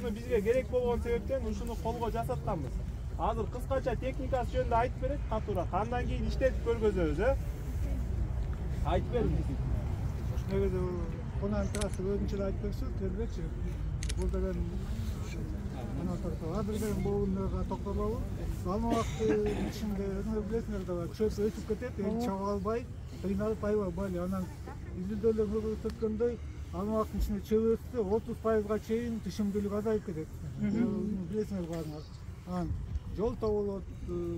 ушуну бизге керек болгон себептен ушуну колго жасатканбыз. Азыр кыскача техникасы жөнүндө айтып берет катуураак. Андан кийин иштетип көргөзөбүз, Айтып бериңиз. Ошондо конан трасса өзүнчө айтып берсиз, келбечи. Бул деген мына тарапта азыр деген болгондорго токтолобу. Ал убакты ичинде билесиңер да чөп өсүп кетет, эми чаба албай, кыйналып аябай. Анан изилдөөлөр көрсөткөндөй, ал убакыттын ичинде чөп өссө 30%га чейин түшүмдүүлүк азайып кетет. Билесиңер баарыңар. Анан жол табылот,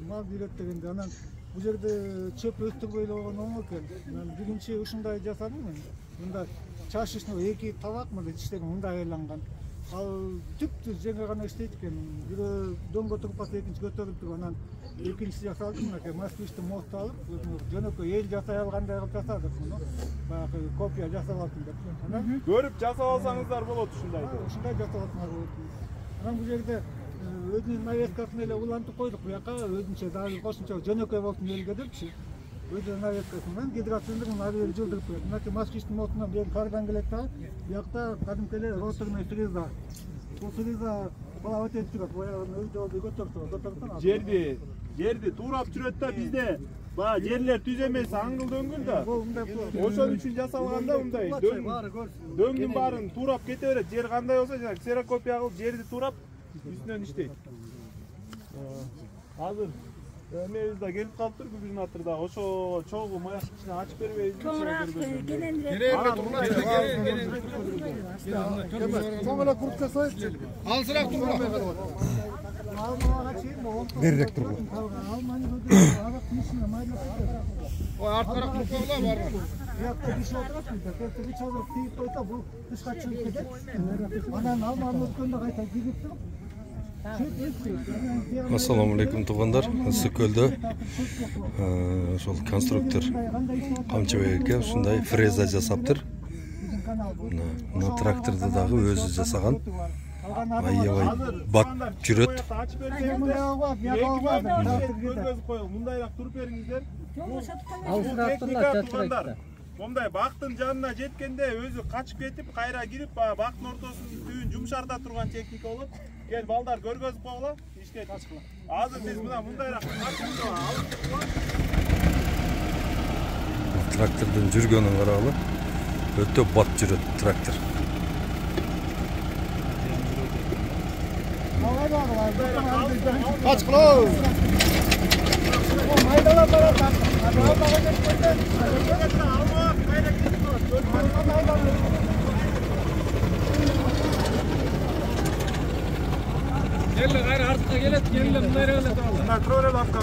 мал жүрөт дегенде анан бул жерде чөп өстүрбөй болгон оңой экен. Мен биринчи ушундай жасадым мен. Мында чашычный 2 табак мында иштеген мындай айланган. Ал түптүз жеңе гана иштейт экен. Бирөө дөңгө туруп калса экинчи көтөрүп туруп анан экинчиси жасалды мынакей москвичтин мосту алып, жөнөкөй эл жасай алгандай кылып жасадык муну. Баягы копия жасап алдым деп. Анан көрүп жасап алсаңыздар болот ушундай. Ушундай жасап алсаңар болот. Анан бул жерде өзүнүн навескасын эле улантып койдук буяка, өзүнчө дагы кошумча жөнөкөй болсун элге депчи. Өзүнүн навескасынан гидроцилиндрин ары бери жылдырып коет. Мынакей москвичтин мостунан бери кардан келет да, буякта кадимки эле роторный фреза. Бул фреза бала өтөп турат, баягы жолду көтөрүп турат. Жерди туурап жүрөт да бизде. Баягы жерлер түз эмес, аңгыл дөңгүл да. Ошон үчүн жасалганда мындай дөңдүн баарын туурап кете берет. Жер кандай болсо, жана ксерокопия кылып жерди туурап үстүнөн иштейт. Азыр эмебиз да келип калыптыр, губернатор да ошо чогуу маяктын ичине ачып бербейбизби? Соң эле куртка союп, алсыраак тургула. Берирээк тургула. Ой, арткараак туруп койгула баары. Буякта киши отурат, кече чогуу тийип койсо, бул тышка чыгып кетет. Анан алманы өткөндө кайта кигип туруп Ассаламу алейкум туугандар. Ысыккөлдө ошол конструктор Камчыбек эке ушундай фреза жасаптыр. Мына тракторду дагы өзү жасаган. Аябай бат жүрөт. Мындайраак туруп бериңиздер. Момдай бактын жанына жеткенде өзү качып кетип, кайра кирип, бактын ортосунун түбүн жумшарта турган техника болот. Кел балдар көргөзүп койгула, иштеп ачкыла. Азыр биз мындайраак трактордун жүргөнүн карагыла. Өтө бат жүрөт трактор. Ачкыла. Майдалап барат. Келе кайра артка келет, келе мындай эле туралы. Мына троллей лавка